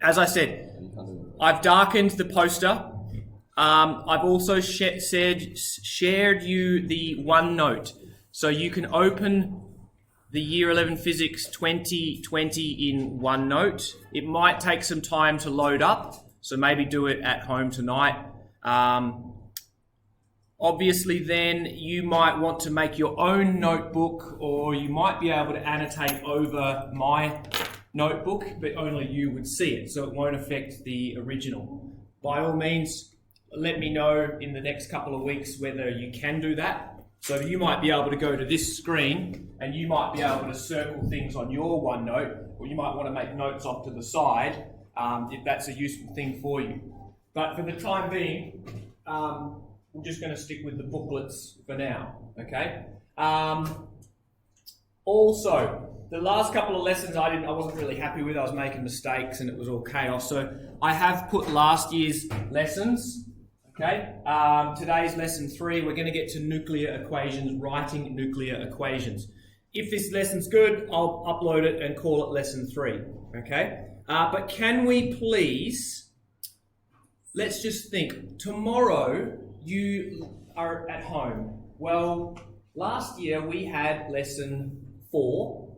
As I said, I've darkened the poster. I've also shared you the OneNote, so you can open the Year 11 Physics 2020 in OneNote. It might take some time to load up, so maybe do it at home tonight. Obviously then you might want to make your own notebook, or you might be able to annotate over my notebook, but only you would see it, so it won't affect the original. By all means, let me know in the next couple of weeks whether you can do that. So you might be able to go to this screen and you might be able to circle things on your OneNote, or you might want to make notes off to the side if that's a useful thing for you. But for the time being, we're just going to stick with the booklets for now, okay? Also, the last couple of lessons I wasn't really happy with. I was making mistakes and it was all chaos. So I have put last year's lessons. Okay, today's lesson 3, we're going to get to nuclear equations, writing nuclear equations. If this lesson's good, I'll upload it and call it lesson 3, okay? But can we please, let's just think, tomorrow you are at home. Well, last year we had lesson 4.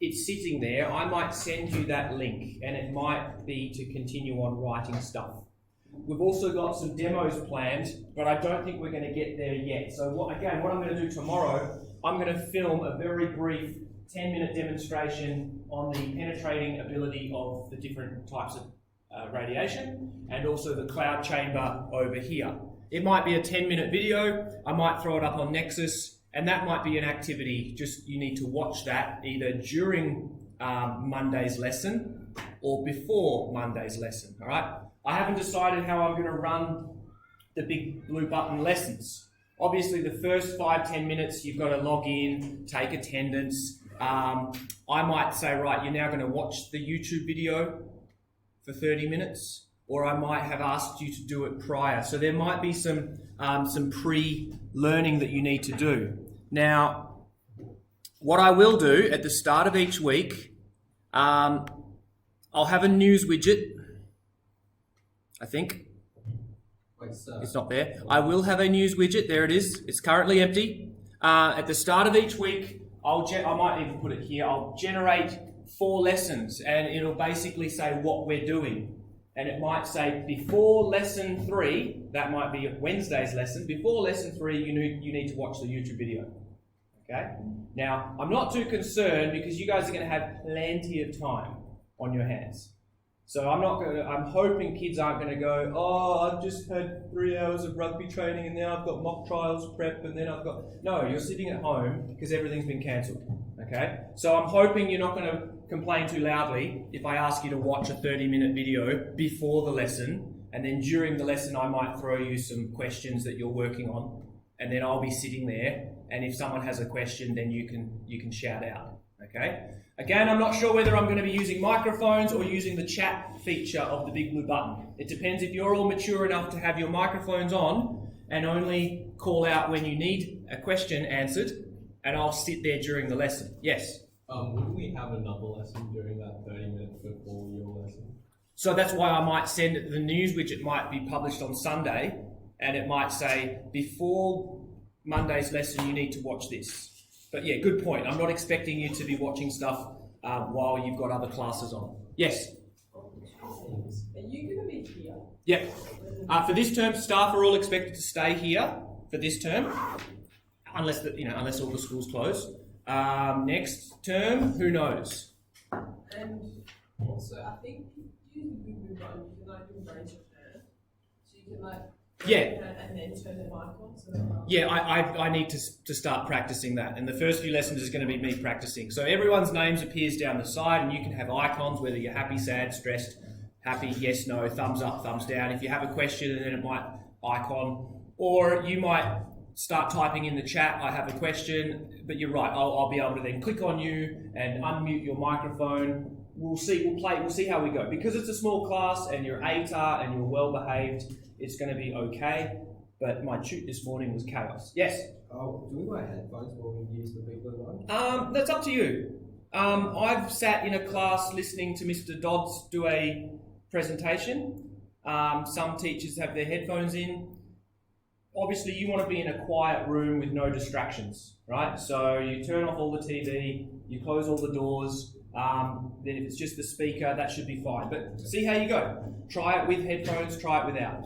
It's sitting there. I might send you that link and it might be to continue on writing stuff. We've also got some demos planned, but I don't think we're going to get there yet. So what I'm going to do tomorrow, I'm going to film a very brief 10-minute demonstration on the penetrating ability of the different types of radiation, and also the cloud chamber over here. It might be a 10-minute video. I might throw it up on Nexus, and that might be an activity. Just you need to watch that either during Monday's lesson or before Monday's lesson, all right? I haven't decided how I'm going to run the Big Blue Button lessons. Obviously, the first 5-10 minutes, you've got to log in, take attendance. I might say, right, you're now going to watch the YouTube video for 30 minutes, or I might have asked you to do it prior. So there might be some pre-learning that you need to do. Now, what I will do at the start of each week, I'll have a news widget. I think. It's not there. I will have a news widget. There it is. It's currently empty. At the start of each week, I might even put it here. I'll generate 4 lessons, and it'll basically say what we're doing. And it might say before lesson 3, that might be Wednesday's lesson. Before lesson 3, you need to watch the YouTube video. Okay? Now, I'm not too concerned because you guys are going to have plenty of time on your hands. So I'm hoping kids aren't going to go, oh, I've just had 3 hours of rugby training and now I've got mock trials prep and then I've got... No, you're sitting at home because everything's been cancelled, okay? So I'm hoping you're not going to complain too loudly if I ask you to watch a 30-minute video before the lesson, and then during the lesson I might throw you some questions that you're working on, and then I'll be sitting there, and if someone has a question, then you can shout out, okay? Again, I'm not sure whether I'm going to be using microphones or using the chat feature of the Big Blue Button. It depends if you're all mature enough to have your microphones on and only call out when you need a question answered, and I'll sit there during the lesson. Yes? Wouldn't we have another lesson during that 30 minutes before your lesson? So that's why I might send it, the news widget might be published on Sunday, and it might say, before Monday's lesson, you need to watch this. But yeah, good point. I'm not expecting you to be watching stuff while you've got other classes on. Yes? Are you going to be here? Yep. For this term, staff are all expected to stay here for this term, unless all the schools close. Next term, who knows? And also, I think you can raise your hand, so you can and then turn the mic on. So yeah, I need to start practicing that, and the first few lessons is going to be me practicing. So everyone's names appears down the side, and you can have icons whether you're happy, sad, stressed, happy, yes, no, thumbs up, thumbs down. If you have a question, and then it might icon, or you might start typing in the chat, I have a question, but you're right, I'll be able to then click on you and unmute your microphone. We'll see how we go. Because it's a small class and you're ATAR and you're well behaved, it's going to be okay, but my shoot this morning was chaos. Yes? Do we wear headphones when we use the Big Blue One? That's up to you. I've sat in a class listening to Mr. Dodds do a presentation. Some teachers have their headphones in. Obviously, you want to be in a quiet room with no distractions, right? So you turn off all the TV, you close all the doors. Then if it's just the speaker, that should be fine. But see how you go. Try it with headphones, try it without.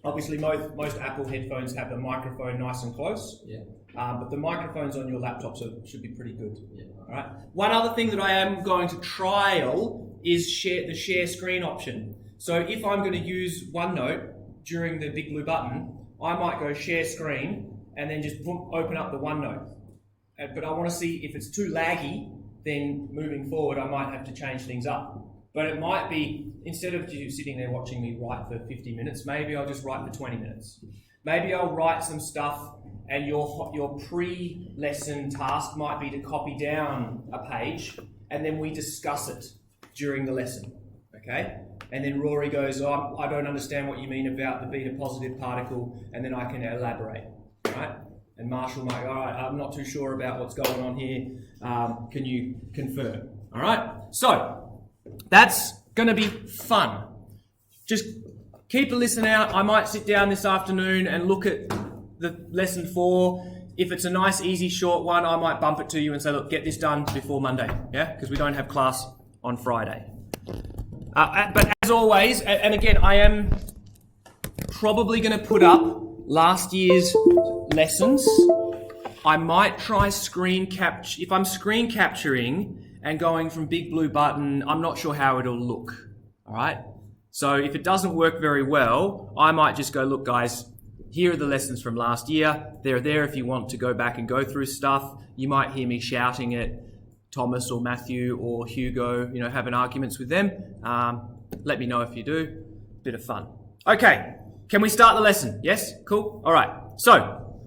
Obviously, most Apple headphones have the microphone nice and close. Yeah. But the microphones on your laptop should be pretty good. Yeah. All right. One other thing that I am going to trial is the share screen option. So if I'm going to use OneNote during the big blue button, I might go share screen and then just boom, open up the OneNote. But I want to see if it's too laggy, then moving forward I might have to change things up. But it might be, instead of you sitting there watching me write for 50 minutes, maybe I'll just write for 20 minutes. Maybe I'll write some stuff and your pre-lesson task might be to copy down a page and then we discuss it during the lesson, okay? And then Rory goes, oh, I don't understand what you mean about the beta positive particle, and then I can elaborate, right? And Marshall might go, all right, I'm not too sure about what's going on here. Can you confirm? All right? So, that's going to be fun. Just keep a listen out. I might sit down this afternoon and look at the lesson 4. If it's a nice, easy, short one, I might bump it to you and say, look, get this done before Monday, yeah? Because we don't have class on Friday. But as always, and again, I am probably going to put up last year's lessons. I might try screen capture. If I'm screen capturing and going from big blue button, I'm not sure how it'll look. All right. So if it doesn't work very well, I might just go, look, guys, here are the lessons from last year. They're there if you want to go back and go through stuff. You might hear me shouting at Thomas or Matthew or Hugo, having arguments with them. Let me know if you do. Bit of fun. Okay. Can we start the lesson? Yes? Cool? All right. So,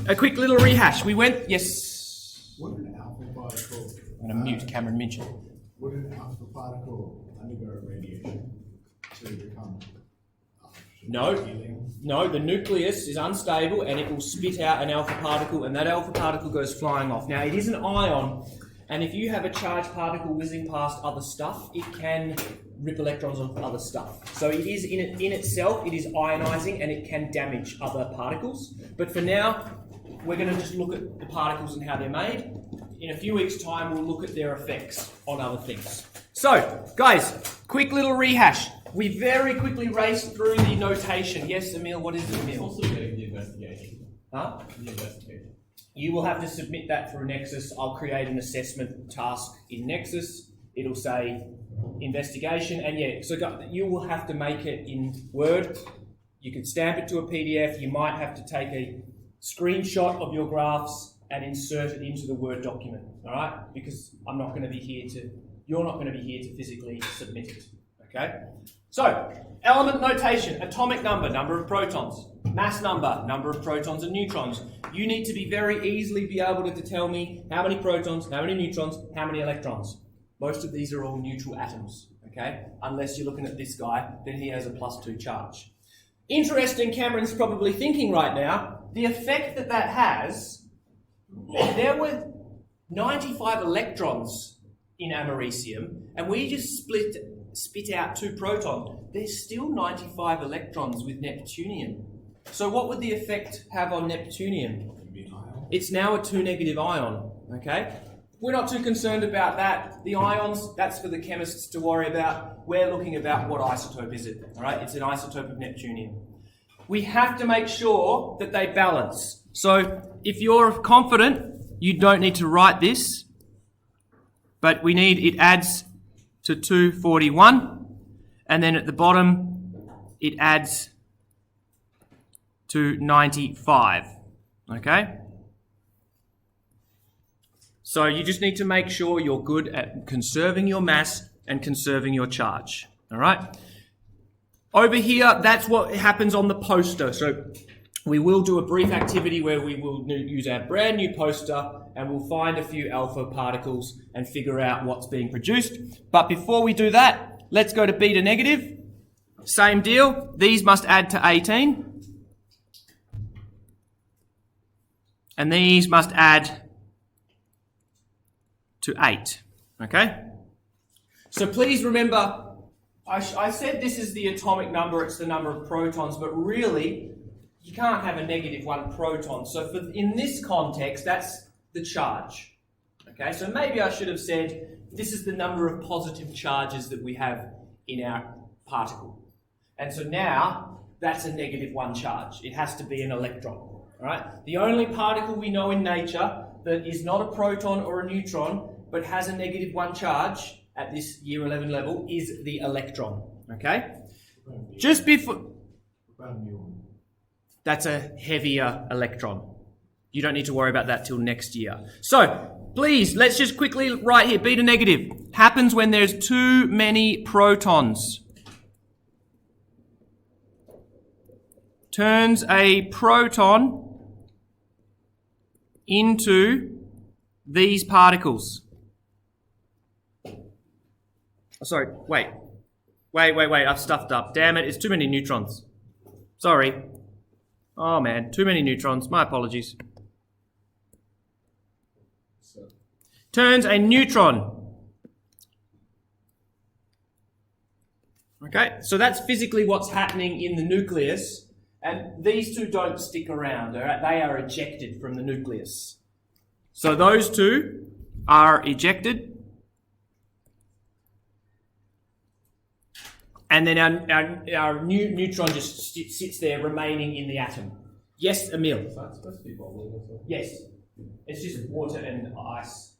a quick little rehash. We went... Yes? Would an alpha particle... I'm going to mute Cameron Minchin. Would an alpha particle undergo radiation to become... No, the nucleus is unstable and it will spit out an alpha particle, and that alpha particle goes flying off. Now, it is an ion, and if you have a charged particle whizzing past other stuff, it can rip electrons off other stuff. So it is in itself, it is ionizing and it can damage other particles. But for now, we're going to just look at the particles and how they're made. In a few weeks' time, we'll look at their effects on other things. So, guys, quick little rehash. We very quickly raced through the notation. Yes, Emil, what is it, Emil? Also getting the investigation. Huh? The investigation. You will have to submit that through Nexus. I'll create an assessment task in Nexus. It'll say investigation, and so you will have to make it in Word. You can stamp it to a PDF. You might have to take a screenshot of your graphs and insert it into the Word document, all right? Because you're not going to be here to physically submit it, okay? So, element notation, atomic number, number of protons, mass number of protons and neutrons. You need to be very easily be able to tell me how many protons, how many neutrons, how many electrons. Most of these are all neutral atoms, okay? Unless you're looking at this guy, then he has a +2 charge. Interesting, Cameron's probably thinking right now, the effect that has, there were 95 electrons in americium, and we just spit out 2 protons. There's still 95 electrons with neptunium. So what would the effect have on neptunium? It's now a 2 negative ion, okay? We're not too concerned about that. The ions, that's for the chemists to worry about. We're looking about what isotope is it, all right? It's an isotope of neptunium. We have to make sure that they balance. So if you're confident, you don't need to write this, but it adds to 241, and then at the bottom, it adds to 95, okay? So you just need to make sure you're good at conserving your mass and conserving your charge, all right? Over here, that's what happens on the poster. So we will do a brief activity where we will use our brand new poster and we'll find a few alpha particles and figure out what's being produced. But before we do that, let's go to beta negative. Same deal. These must add to 18. And these must add to 8. Okay? So please remember, I said this is the atomic number, it's the number of protons, but really, you can't have a -1 proton. So in this context, that's the charge. Okay, so maybe I should have said this is the number of positive charges that we have in our particle. And so now, that's a -1 charge. It has to be an electron. All right? The only particle we know in nature that is not a proton or a neutron, but has a -1 charge at this year 11 level is the electron. Okay? Just before... That's a heavier electron. You don't need to worry about that till next year. So, please, let's just quickly write here, beta negative happens when there's too many protons. Turns a proton into these particles. Oh, sorry, wait, I've stuffed up. Damn it, it's too many neutrons. Sorry. Oh man, too many neutrons, my apologies. Turns a neutron. Okay, so that's physically what's happening in the nucleus, and these two don't stick around, all right? They are ejected from the nucleus. So those two are ejected, and then our neutron just sits there remaining in the atom. Yes, Emil? So that's supposed to be bubbling or something? Yes. It's just water and ice.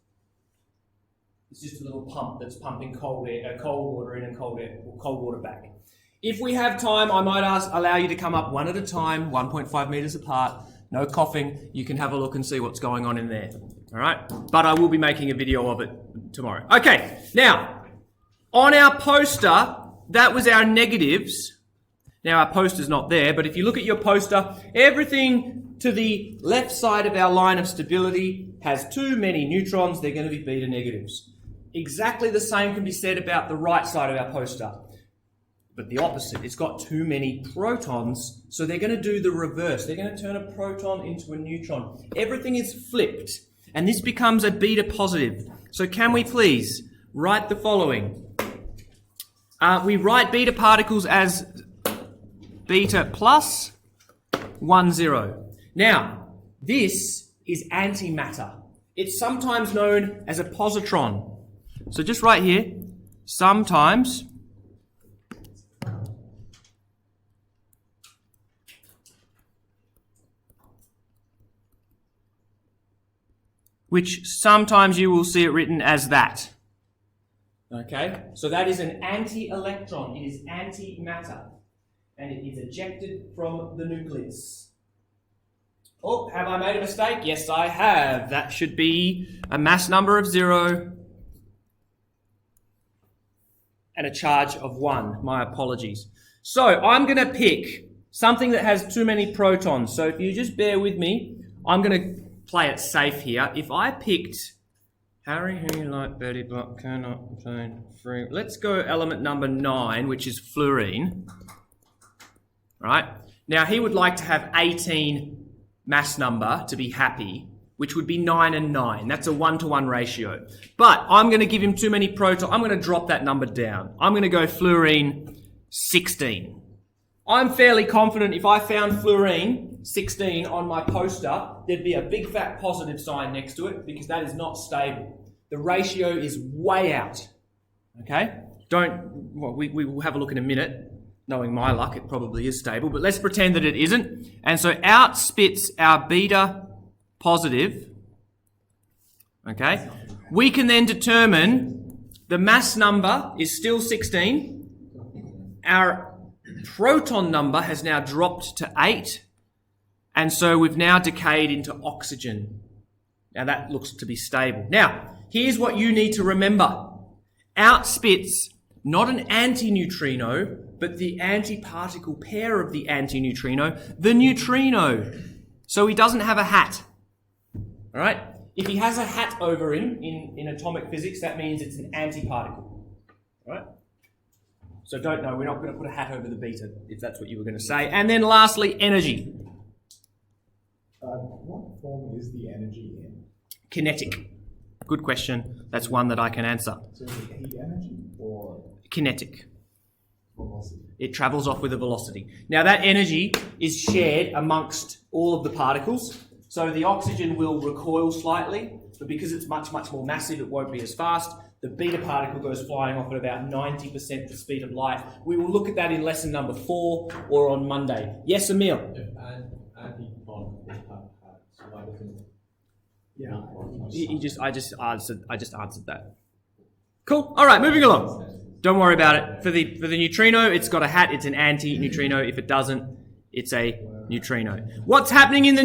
It's just a little pump that's pumping cold water in and cold water back. If we have time, I might allow you to come up one at a time, 1.5 meters apart. No coughing. You can have a look and see what's going on in there. All right? But I will be making a video of it tomorrow. Okay. Now, on our poster, that was our negatives. Now, our poster's not there, but if you look at your poster, everything to the left side of our line of stability has too many neutrons. They're going to be beta negatives. Exactly the same can be said about the right side of our poster. But the opposite, it's got too many protons, so they're going to do the reverse. They're going to turn a proton into a neutron. Everything is flipped, and this becomes a beta positive. So can we please write the following? We write beta particles as beta plus 1, 0. Now, this is antimatter. It's sometimes known as a positron. So just right here, sometimes which sometimes you will see it written as that. Okay, so that is an anti-electron. It is antimatter, and it is ejected from the nucleus. Oh, have I made a mistake? Yes, I have. That should be a mass number of 0 and a charge of 1. My apologies. So I'm going to pick something that has too many protons. So if you just bear with me, I'm going to play it safe here. If I picked Harry, who you like, Betty, but cannot obtain free. Let's go element number 9, which is fluorine. Right? Now, he would like to have 18 mass number to be happy, which would be 9 and 9. That's a 1-to-1 ratio. But I'm going to give him too many protons. I'm going to drop that number down. I'm going to go fluorine 16. I'm fairly confident if I found fluorine 16 on my poster, there'd be a big fat positive sign next to it because that is not stable. The ratio is way out. Okay? We will have a look in a minute. Knowing my luck, it probably is stable, but let's pretend that it isn't. And so out spits our beta positive. Okay? We can then determine the mass number is still 16. Our proton number has now dropped to 8. And so we've now decayed into oxygen. Now that looks to be stable. Now, here's what you need to remember. Out spits not an antineutrino, but the antiparticle pair of the antineutrino, the neutrino. So he doesn't have a hat. All right? If he has a hat over him in atomic physics, that means it's an antiparticle. All right? So don't know, we're not going to put a hat over the beta, if that's what you were going to say. And then lastly, energy. What form is the energy in? Kinetic. Good question. That's one that I can answer. So is it heat energy or Kinetic. velocity? It travels off with a velocity. Now that energy is shared amongst all of the particles. So the oxygen will recoil slightly, but because it's much, much more massive, it won't be as fast. The beta particle goes flying off at about 90% the speed of light. We will look at that in lesson number 4 or on Monday. Yes, Emil? If antiparticles have hats, why doesn't Yeah. I just answered that. Cool. All right, moving along. Don't worry about it. For the neutrino, it's got a hat. It's an anti-neutrino. If it doesn't, it's a neutrino. What's happening in the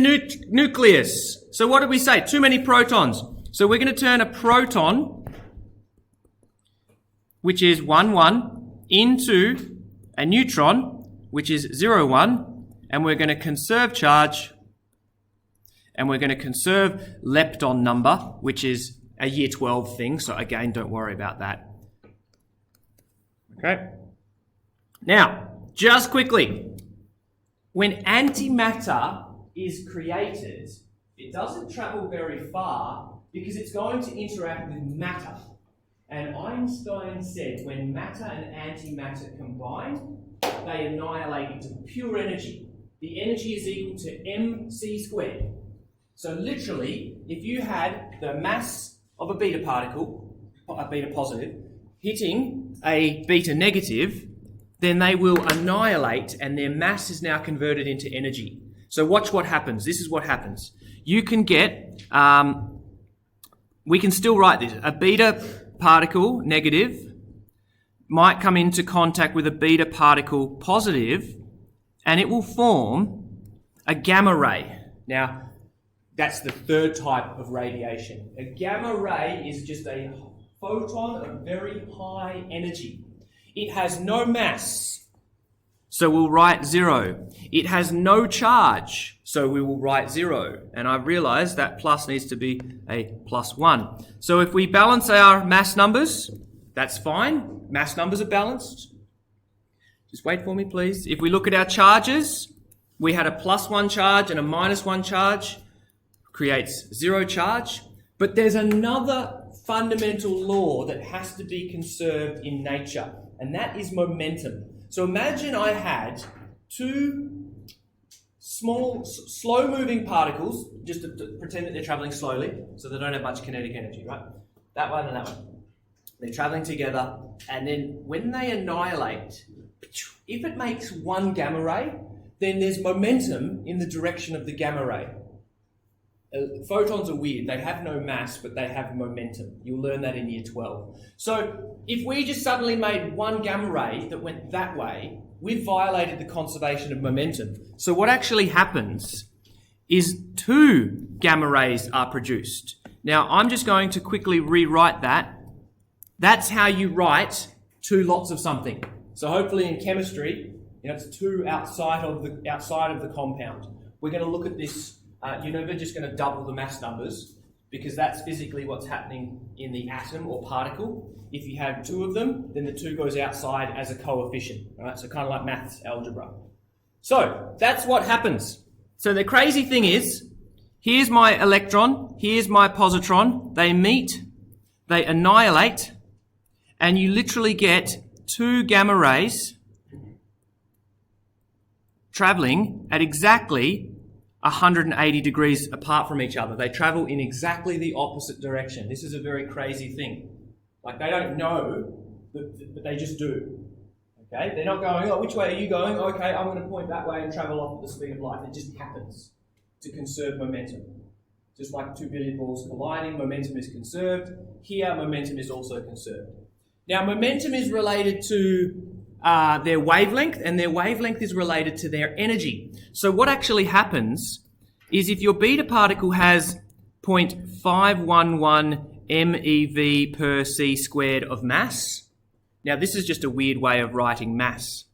nucleus? So what did we say? Too many protons. So we're going to turn a proton, which is 1, 1, into a neutron, which is 0, 1, and we're going to conserve charge, and we're going to conserve lepton number, which is a year 12 thing. So again, don't worry about that. Okay. Now, just quickly, when antimatter is created, it doesn't travel very far because it's going to interact with matter. And Einstein said when matter and antimatter combine, they annihilate into pure energy. The energy is equal to mc squared. So literally, if you had the mass of a beta particle, a beta positive, hitting a beta negative, then they will annihilate and their mass is now converted into energy. So watch what happens. This is what happens. You can get, we can still write this. A beta particle, negative, might come into contact with a beta particle, positive, and it will form a gamma ray. Now, that's the third type of radiation. A gamma ray is just a photon of very high energy. It has no mass, so we'll write 0. It has no charge, so we will write 0. And I realise that plus needs to be a +1. So if we balance our mass numbers, that's fine. Mass numbers are balanced. Just wait for me, please. If we look at our charges, we had a +1 charge and a -1 charge, creates 0 charge. But there's another fundamental law that has to be conserved in nature, and that is momentum. So imagine I had two small, slow-moving particles, just to pretend that they're traveling slowly, so they don't have much kinetic energy, right? That one and that one. They're traveling together, and then when they annihilate, if it makes one gamma ray, then there's momentum in the direction of the gamma ray. Photons are weird. They have no mass, but they have momentum. You'll learn that in year 12. So if we just suddenly made one gamma ray that went that way, we've violated the conservation of momentum. So what actually happens is 2 gamma rays are produced. Now, I'm just going to quickly rewrite that. That's how you write 2 lots of something. So hopefully in chemistry, it's 2 outside of the compound. We're going to look at this. You're never just going to double the mass numbers because that's physically what's happening in the atom or particle. If you have 2 of them, then the 2 goes outside as a coefficient. Right? So kind of like maths algebra. So that's what happens. So the crazy thing is, here's my electron, here's my positron. They meet, they annihilate, and you literally get 2 gamma rays traveling at exactly 180 degrees apart from each other. They travel in exactly the opposite direction. This is a very crazy thing. Like, they don't know, but they just do. Okay? They're not going, oh, which way are you going? Okay, I'm going to point that way and travel off at the speed of light. It just happens to conserve momentum. Just like 2 billiard balls colliding, momentum is conserved. Here, momentum is also conserved. Now, momentum is related to their wavelength, and their wavelength is related to their energy. So what actually happens is if your beta particle has 0.511 MeV per c squared of mass, now this is just a weird way of writing mass.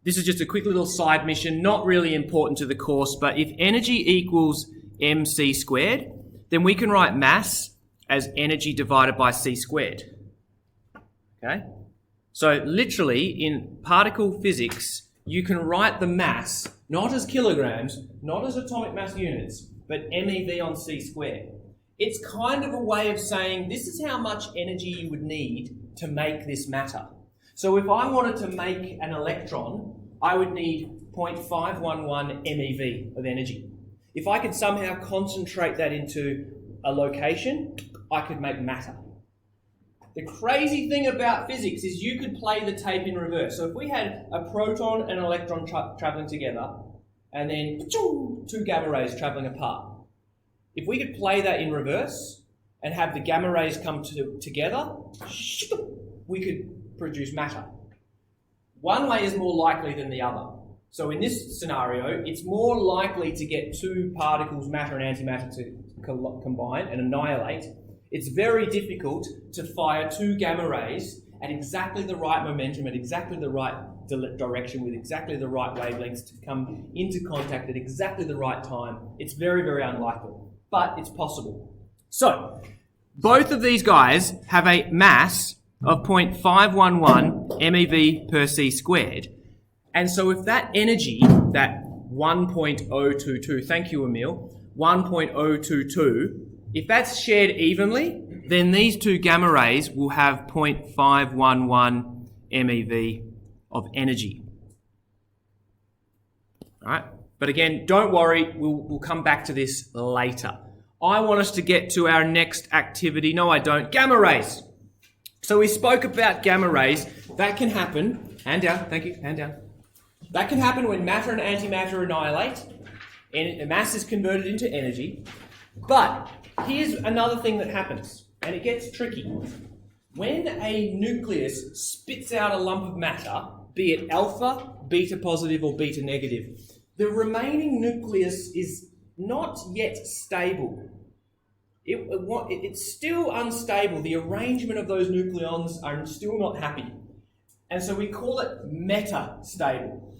This is just a quick little side mission, not really important to the course, but if energy equals mc squared, then we can write mass as energy divided by c squared. Okay? So literally, in particle physics, you can write the mass not as kilograms, not as atomic mass units, but MeV on c squared. It's kind of a way of saying this is how much energy you would need to make this matter. So if I wanted to make an electron, I would need 0.511 MeV of energy. If I could somehow concentrate that into a location, I could make matter. The crazy thing about physics is you could play the tape in reverse. So if we had a proton and an electron traveling together, and then two gamma rays traveling apart, if we could play that in reverse and have the gamma rays come together, we could produce matter. One way is more likely than the other. So in this scenario, it's more likely to get two particles, matter and antimatter, to combine and annihilate. It's very difficult to fire two gamma rays at exactly the right momentum, at exactly the right direction, with exactly the right wavelengths to come into contact at exactly the right time. It's very, very unlikely, but it's possible. So, both of these guys have a mass of 0.511 MeV per c squared. And so if that energy, that 1.022, thank you Emil, 1.022, if that's shared evenly, then these two gamma rays will have 0.511 MeV of energy. All right? But again, don't worry, we'll come back to this later. I want us to get to our next activity. No, I don't. Gamma rays. So we spoke about gamma rays. That can happen. Hand down. Thank you. Hand down. That can happen when matter and antimatter annihilate. And mass is converted into energy. But here's another thing that happens, and it gets tricky. When a nucleus spits out a lump of matter, be it alpha, beta positive, or beta negative, the remaining nucleus is not yet stable. It's still unstable. The arrangement of those nucleons are still not happy. And so we call it metastable.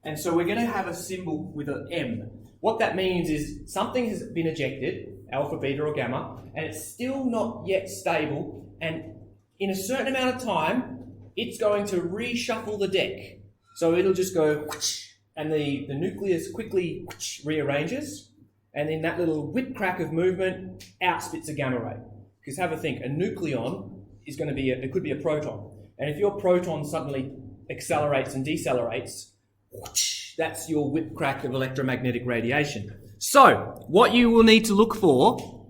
And so we're going to have a symbol with an M. What that means is something has been ejected, alpha, beta, or gamma, and it's still not yet stable, and in a certain amount of time, it's going to reshuffle the deck. So it'll just go whoosh, and the nucleus quickly whoosh, rearranges, and in that little whip crack of movement, out spits a gamma ray. Because have a think, a nucleon is going to be, it could be a proton. And if your proton suddenly accelerates and decelerates, whoosh, that's your whip crack of electromagnetic radiation. So, what you will need to look for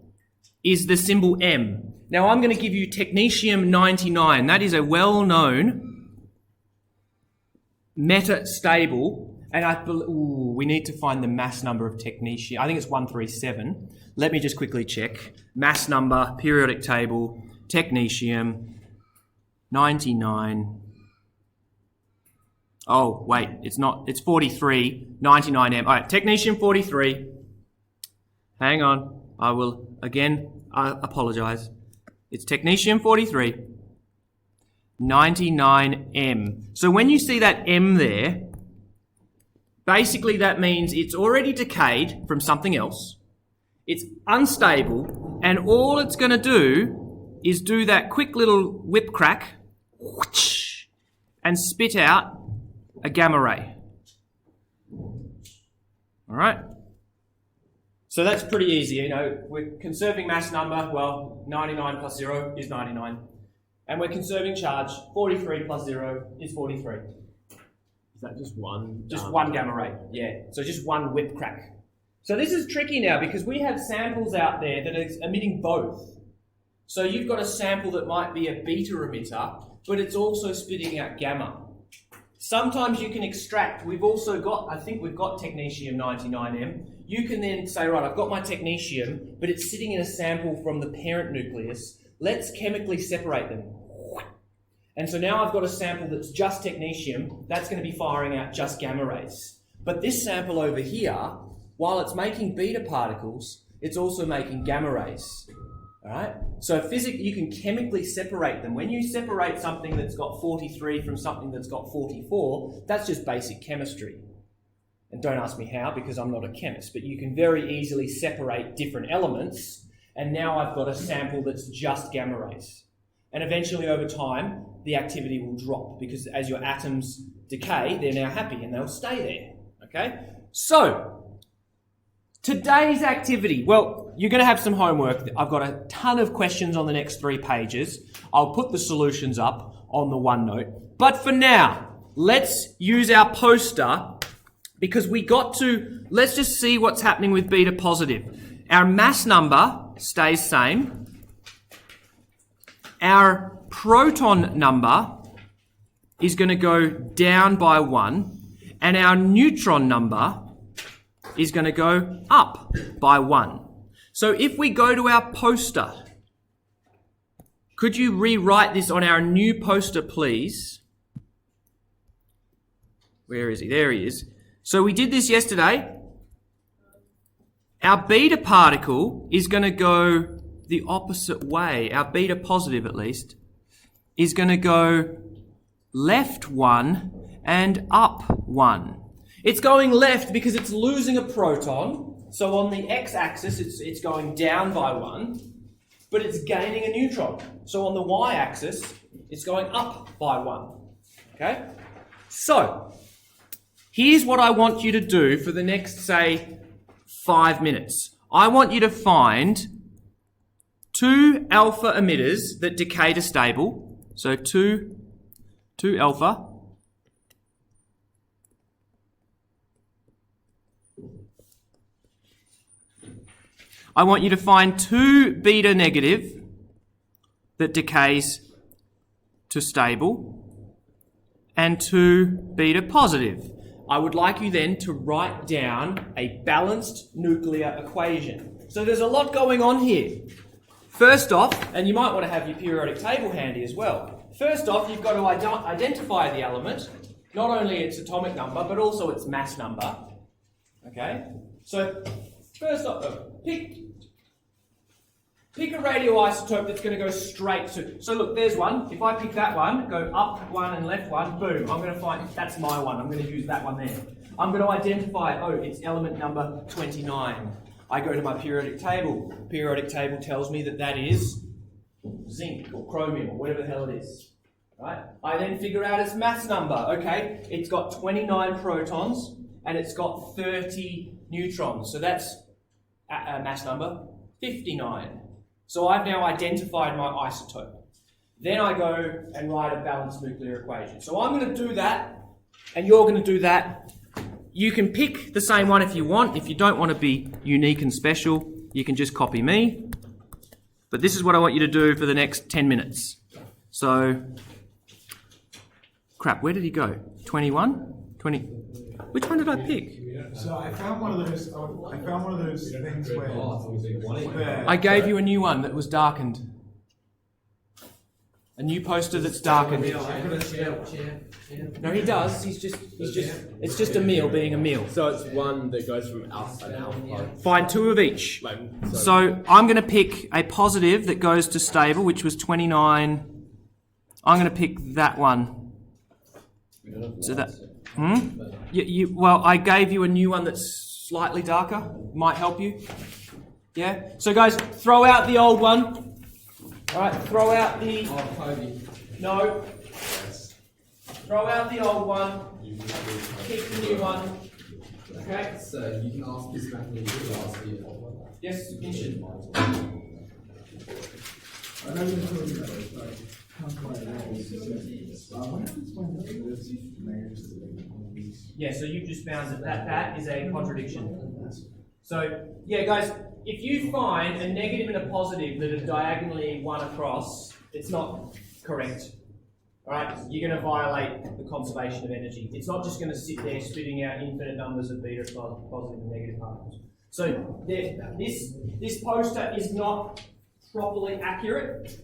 is the symbol M. Now, I'm going to give you technetium-99. That is a well-known metastable. And we need to find the mass number of technetium. I think it's 137. Let me just quickly check. Mass number, periodic table, technetium-99. Oh, wait, it's not. It's 43, 99M. All right, technetium-43. Hang on. I will, again, apologise. It's technetium-43, 99M. So when you see that M there, basically that means it's already decayed from something else. It's unstable, and all it's going to do is do that quick little whip crack, whoosh, and spit out a gamma ray. All right? So that's pretty easy. You know, we're conserving mass number. Well, 99 plus 0 is 99. And we're conserving charge. 43 plus 0 is 43. Is that just one? Just one gamma ray, yeah. So just one whip crack. So this is tricky now because we have samples out there that are emitting both. So you've got a sample that might be a beta emitter, but it's also spitting out gamma. Sometimes you can extract, we've also got, I think we've got technetium-99M. You can then say, right, I've got my technetium, but it's sitting in a sample from the parent nucleus. Let's chemically separate them. And so now I've got a sample that's just technetium, that's going to be firing out just gamma rays. But this sample over here, while it's making beta particles, it's also making gamma rays. All right? So physically, you can chemically separate them. When you separate something that's got 43 from something that's got 44, that's just basic chemistry. And don't ask me how, because I'm not a chemist, but you can very easily separate different elements, and now I've got a sample that's just gamma rays. And eventually, over time, the activity will drop, because as your atoms decay, they're now happy, and they'll stay there. Okay? So, Today's activity, well, you're going to have some homework. I've got a ton of questions on the next 3 pages. I'll put the solutions up on the OneNote. But for now, let's use our poster because let's just see what's happening with beta positive. Our mass number stays same. Our proton number is going to go down by 1, and our neutron number is going to go up by 1. So if we go to our poster, could you rewrite this on our new poster, please? Where is he? There he is. So we did this yesterday. Our beta particle is going to go the opposite way. Our beta positive, at least, is going to go left 1 and up 1. It's going left because it's losing a proton. So on the x-axis, it's going down by 1, but it's gaining a neutron. So on the y-axis, it's going up by 1. Okay? So, here's what I want you to do for the next, say, 5 minutes. I want you to find 2 alpha emitters that decay to stable. So 2 alpha. I want you to find 2 beta negative that decays to stable and 2 beta positive. I would like you then to write down a balanced nuclear equation. So there's a lot going on here. First off, and you might want to have your periodic table handy as well. First off, you've got to identify the element, not only its atomic number, but also its mass number. Okay? So first off, pick a radioisotope that's going to go straight to... So look, there's one. If I pick that one, go up 1 and left 1, boom, I'm going to find... That's my one. I'm going to use that one there. I'm going to identify, it's element number 29. I go to my periodic table. The periodic table tells me that is zinc or chromium or whatever the hell it is. Right? I then figure out its mass number. Okay, it's got 29 protons and it's got 30 neutrons. So that's a mass number 59. So I've now identified my isotope. Then I go and write a balanced nuclear equation. So I'm going to do that, and you're going to do that. You can pick the same one if you want. If you don't want to be unique and special, you can just copy me. But this is what I want you to do for the next 10 minutes. So, crap, where did he go? 21? 20? Which one did I pick? So I found one of those things where I gave you a new one that was darkened. A new poster that's darkened. No, he does. It's just a meal being a meal. So it's one that goes from alpha and alpha. Find 2 of each. So I'm going to pick a positive that goes to stable, which was 29. I'm going to pick that one. So that... Well, I gave you a new one that's slightly darker. Might help you. Yeah? So guys, throw out the old one. Alright, throw out the... No. Throw out the old one. Keep the new one. Okay? So you can ask this mathematics last year. Yes, you should. I know you're talking about it, but what happens when there's layers that Yeah, so you've just found that is a contradiction. So, yeah, guys, if you find a negative and a positive that are diagonally one across, it's not correct. Alright, you're going to violate the conservation of energy. It's not just going to sit there spitting out infinite numbers of beta positive and negative particles. So this poster is not properly accurate.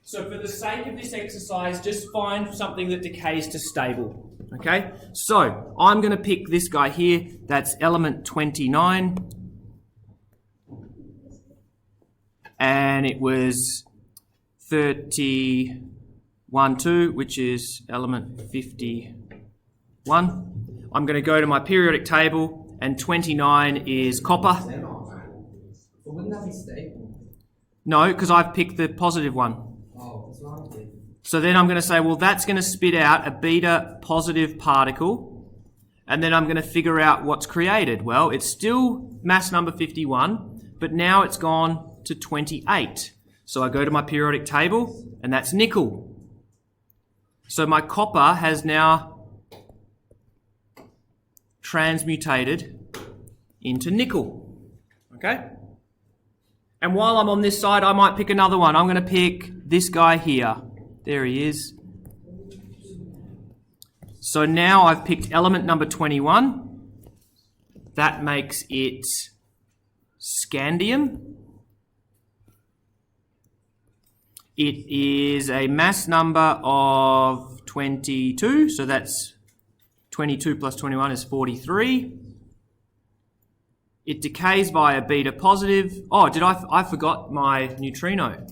So for the sake of this exercise, just find something that decays to stable. Okay? So I'm going to pick this guy here. That's element 29. And it was 31(2), which is element 51. I'm going to go to my periodic table, and 29 is copper. But wouldn't that be stable? No, because I've picked the positive one. Oh, that's what I did. So then I'm going to say, well, that's going to spit out a beta positive particle, and then I'm going to figure out what's created. Well, it's still mass number 51, but now it's gone to 28. So I go to my periodic table, and that's nickel. So my copper has now transmutated into nickel. Okay? And while I'm on this side, I might pick another one. I'm going to pick this guy here. There he is. So now I've picked element number 21. That makes it scandium. It is a mass number of 22, so that's 22 plus 21 is 43. It decays by a beta positive. Oh, I forgot my neutrino.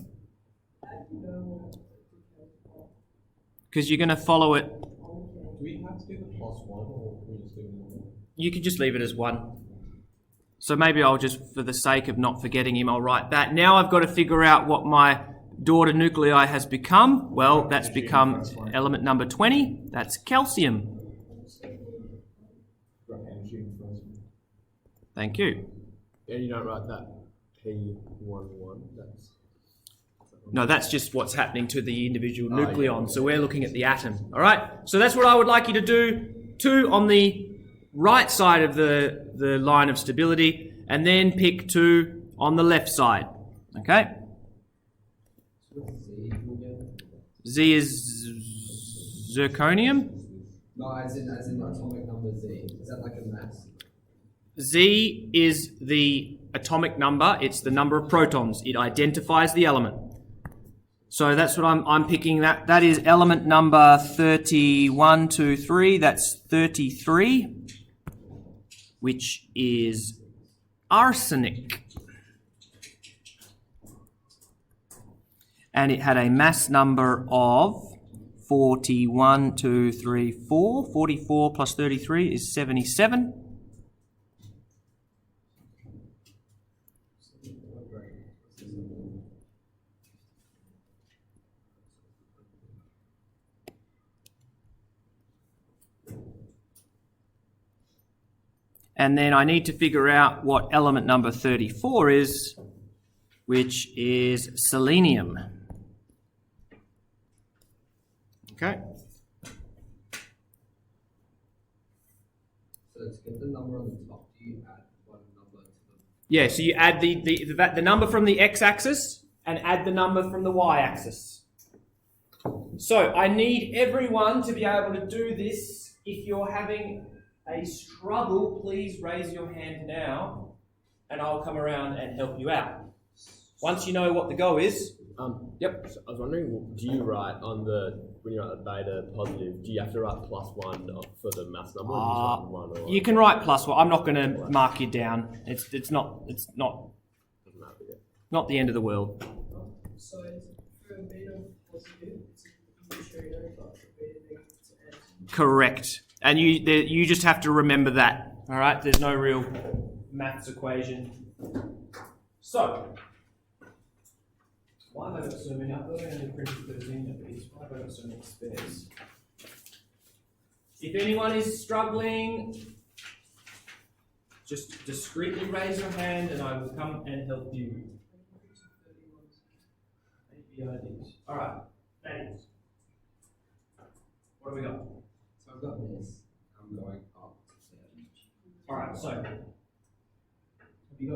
Because you're going to follow it. Do we have to do the +1 or can we just do the normal? You could just leave it as 1. So maybe I'll just, for the sake of not forgetting him, I'll write that. Now I've got to figure out what my daughter nuclei has become. Well, that's become element number 20. That's calcium. Thank you. And you don't write that P11. No, that's just what's happening to the individual nucleon. So we're looking at the atom. All right? So that's what I would like you to do. 2 on the right side of the line of stability, and then pick 2 on the left side. Okay? Z is zirconium. No, as in atomic number Z. Is that like a mass? Z is the atomic number. It's the number of protons. It identifies the element. So that's what I'm picking. That is element number 31, 2, 3. That's 33, which is arsenic. And it had a mass number of 41, 2, 3, 4. 44 plus 33 is 77. And then I need to figure out what element number 34 is, which is selenium. Okay. So to get the number on the top, do you add one number to the... Yeah, so you add the number from the x-axis and add the number from the y-axis. So I need everyone to be able to do this. If you're having a struggle, please raise your hand now and I'll come around and help you out. Once you know what the go is. Yep. So I was wondering, do you write on when you write the beta positive, do you have to write +1 for the mass number? Or just 1 or you can write +1. I'm not going to mark you down. It's not doesn't matter yet. not the end of the world. So for a beta positive, it's a neutrino, but for beta negative, it's an Correct. And you just have to remember that. All right. There's no real maths equation. So. Why have I got so many? I've only printed 13 of these. Why have I got so many spares? If anyone is struggling, just discreetly raise your hand and I will come and help you. All right. Thanks. What have we got? So I've got this. I'm going up. All right. So, have you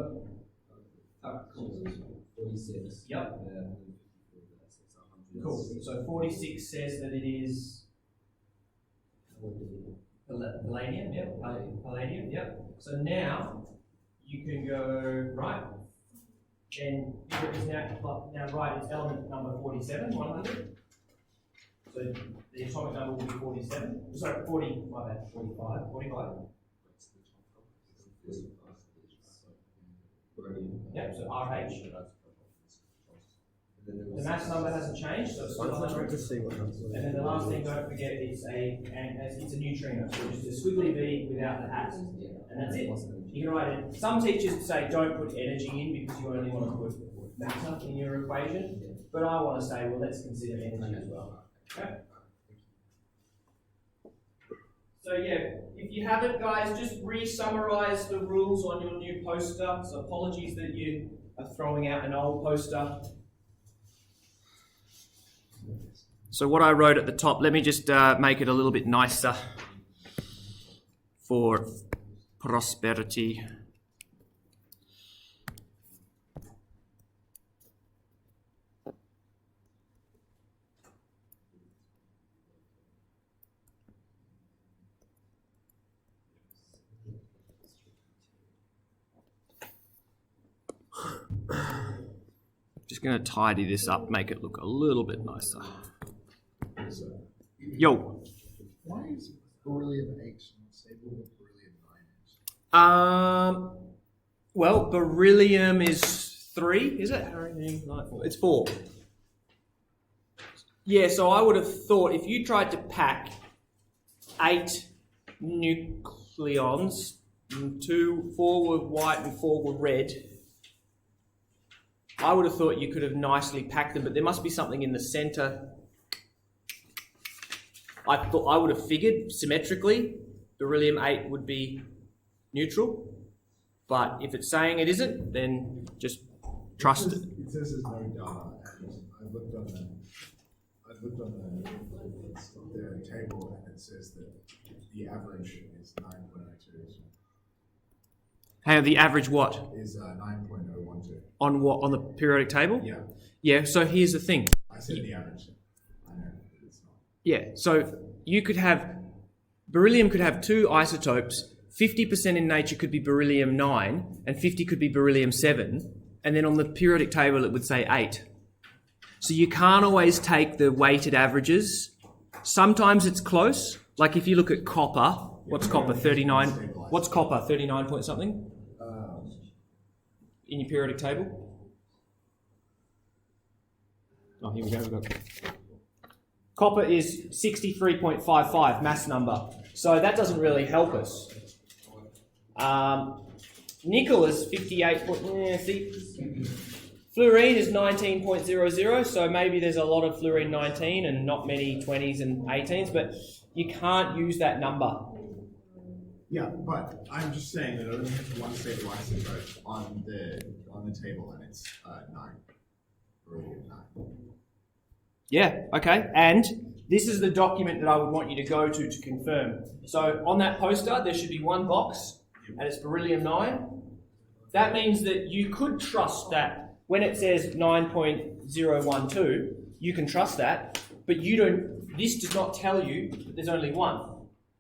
got? Cool. 46. Yep. Cool. So 46 says that it is palladium. Yep. Palladium. Yep. So now you can go right, and here it is now right. It's element number 47, 100. So the atomic number will be 47. Sorry, 40. My bad. 45. 45. Yep. So RH. The mass number hasn't changed, so it's still 100. To see what happens. And then the last thing, don't forget, it's a neutrino. So just a squiggly V without the at, and that's it. You can write it. Some teachers say don't put energy in because you only want to put matter in your equation, but I want to say, well, let's consider energy as well. Okay. So So yeah, if you haven't, guys, just re-summarize the rules on your new poster. So apologies that you are throwing out an old poster. So what I wrote at the top, let me just make it a little bit nicer for prosperity. Just going to tidy this up, make it look a little bit nicer. Yo. Why is beryllium 8 stable with beryllium 9 is? Well, beryllium is 3, is it? It's 4. Yeah, so I would have thought if you tried to pack 8 nucleons, 4 were white and 4 were red, I would have thought you could have nicely packed them, but there must be something in the center. I would have figured symmetrically beryllium 8 would be neutral, but if it's saying it isn't, then just trust it. It says there's no data. I looked on the table and it says that the average is 9.02. Hey, the average what? Is 9.012. On what? On the periodic table? Yeah, Yeah, so here's the thing. I said the average. I know it's not. Yeah, so you could have, beryllium could have 2 isotopes, 50% in nature could be beryllium 9, and 50 could be beryllium 7, and then on the periodic table it would say 8. So you can't always take the weighted averages. Sometimes it's close, like if you look at copper, what's copper, 39, what's copper, 39 point something? In your periodic table? Oh, here we go. We've got copper is 63.55 mass number, so that doesn't really help us. Nickel is 58. Fluorine is 19.00, so maybe there's a lot of fluorine 19 and not many 20s and 18s, but you can't use that number. Yeah, but I'm just saying that it only has one stable isotope on the table, and it's 9. Beryllium 9. Yeah, okay. And this is the document that I would want you to go to confirm. So on that poster, there should be one box, and it's beryllium 9. That means that you could trust that when it says 9.012, you can trust that, but you don't. This does not tell you that there's only one.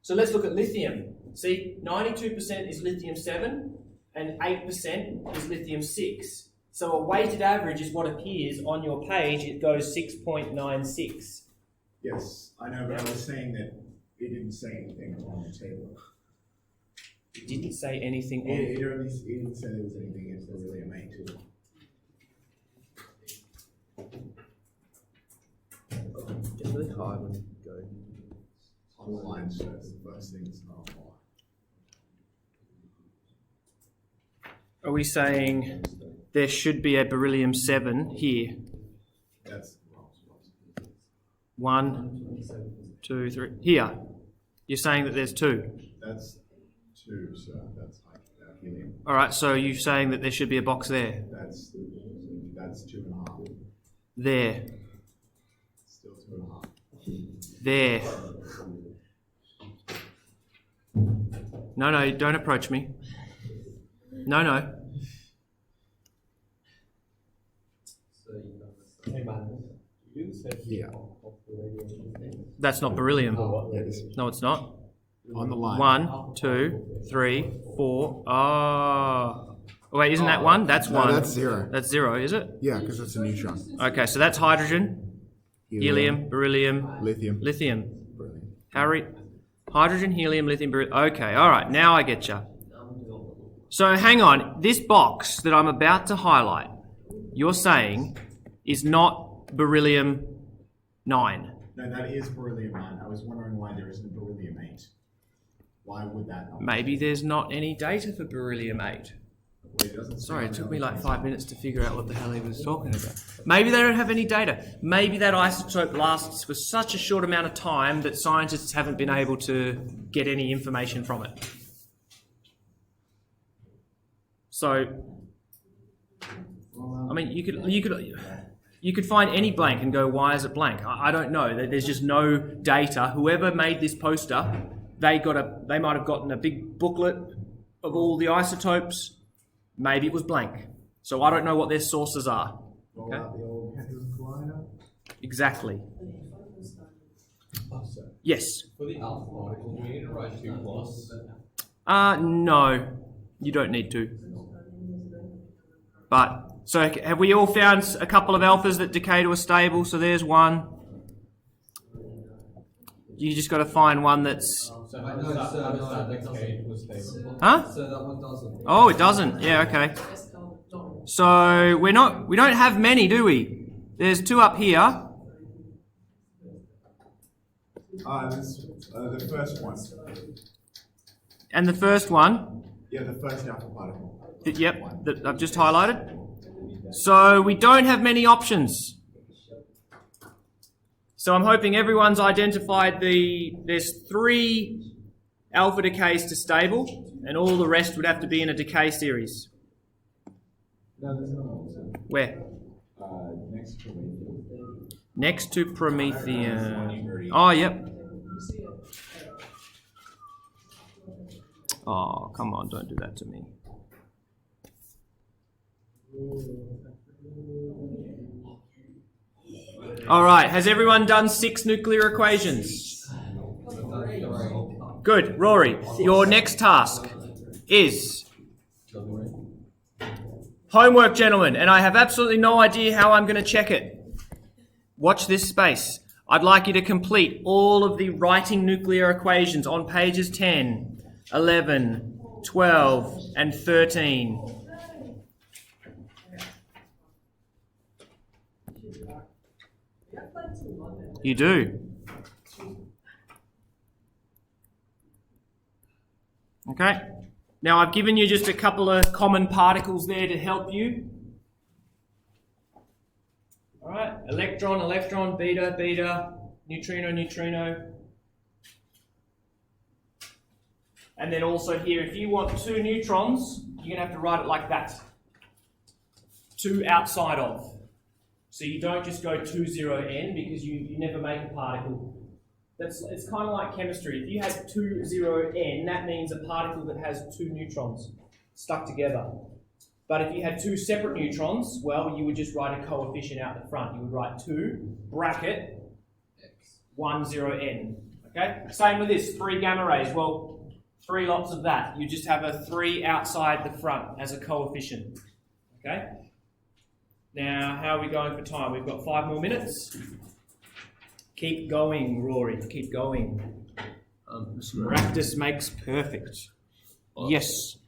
So let's look at lithium. See, 92% is lithium 7 and 8% is lithium 6. So a weighted average is what appears on your page. It goes 6.96. Yes, I know, but I was saying that it didn't say anything on the table. It didn't say anything on It didn't say there was anything in beryllium 8. It's really hard when you go. On the line shows the first thing is not on the line. Are we saying there should be a beryllium 7 here? That's wrong. 1, 2, 3. Here. You're saying that there's 2. That's 2, so that's helium. All right, so you're saying that there should be a box there. That's 2.5. There. Still 2.5. There. No, don't approach me. No. Yeah. That's not beryllium. It is. No, it's not. On the line. 1, 2, 3, 4. Oh. Wait, isn't that 1? That's 1. that's 0. That's 0, is it? Yeah, because it's a neutron. Okay, so that's hydrogen, helium, beryllium, Lithium. Brilliant. Hydrogen, helium, lithium, beryllium. Okay, all right, now I get you. So hang on, this box that I'm about to highlight, you're saying is not beryllium 9. No, that is beryllium 9. I was wondering why there isn't beryllium 8. Why would that not? Maybe there's not any data for beryllium 8. Well, it doesn't say Sorry, it on took the me other like page. 5 minutes to figure out what the hell he was talking about. Maybe they don't have any data. Maybe that isotope lasts for such a short amount of time that scientists haven't been able to get any information from it. So, I mean, you could find any blank and go, why is it blank? I don't know. There's just no data. Whoever made this poster, they might have gotten a big booklet of all the isotopes. Maybe it was blank. So I don't know what their sources are. Roll Okay. out the old Hadron Collider. Exactly. Oh, so Yes. for the alpha particle, do we need to write 2 plus? No, you don't need to. But, so have we all found a couple of alphas that decay to a stable? So there's one. You just got to find one that's... So how does that decay to a stable? Huh? So that one doesn't. Oh, it doesn't. Yeah, okay. So we don't have many, do we? There's 2 up here. The first one. And the first one, Yeah, the first alpha particle. yep, that I've just highlighted. So we don't have many options. So I'm hoping everyone's identified there's 3 alpha decays to stable, and all the rest would have to be in a decay series. No, there's no answer. Where? Next to Prometheus. Next to Prometheus. Oh, yep. Oh, come on, don't do that to me. All right, has everyone done 6 nuclear equations? Good. Rory, your next task is homework, gentlemen, and I have absolutely no idea how I'm going to check it. Watch this space. I'd like you to complete all of the writing nuclear equations on pages 10, 11, 12, and 13. You do. Okay. Now I've given you just a couple of common particles there to help you. All right. Electron, electron, beta, beta, neutrino, neutrino. And then also here, if you want 2 neutrons, you're going to have to write it like that. 2 outside of. So you don't just go 2, 0, n, because you never make a particle. It's kind of like chemistry. If you had 2, 0, n, that means a particle that has 2 neutrons stuck together. But if you had 2 separate neutrons, well, you would just write a coefficient out the front. You would write 2, bracket, 1, 0, n. Okay? Same with this, 3 gamma rays. Well, 3 lots of that. You just have a 3 outside the front as a coefficient. Okay? Now, how are we going for time? We've got 5 more minutes. Keep going, Rory. Keep going. Practice makes perfect. Yes.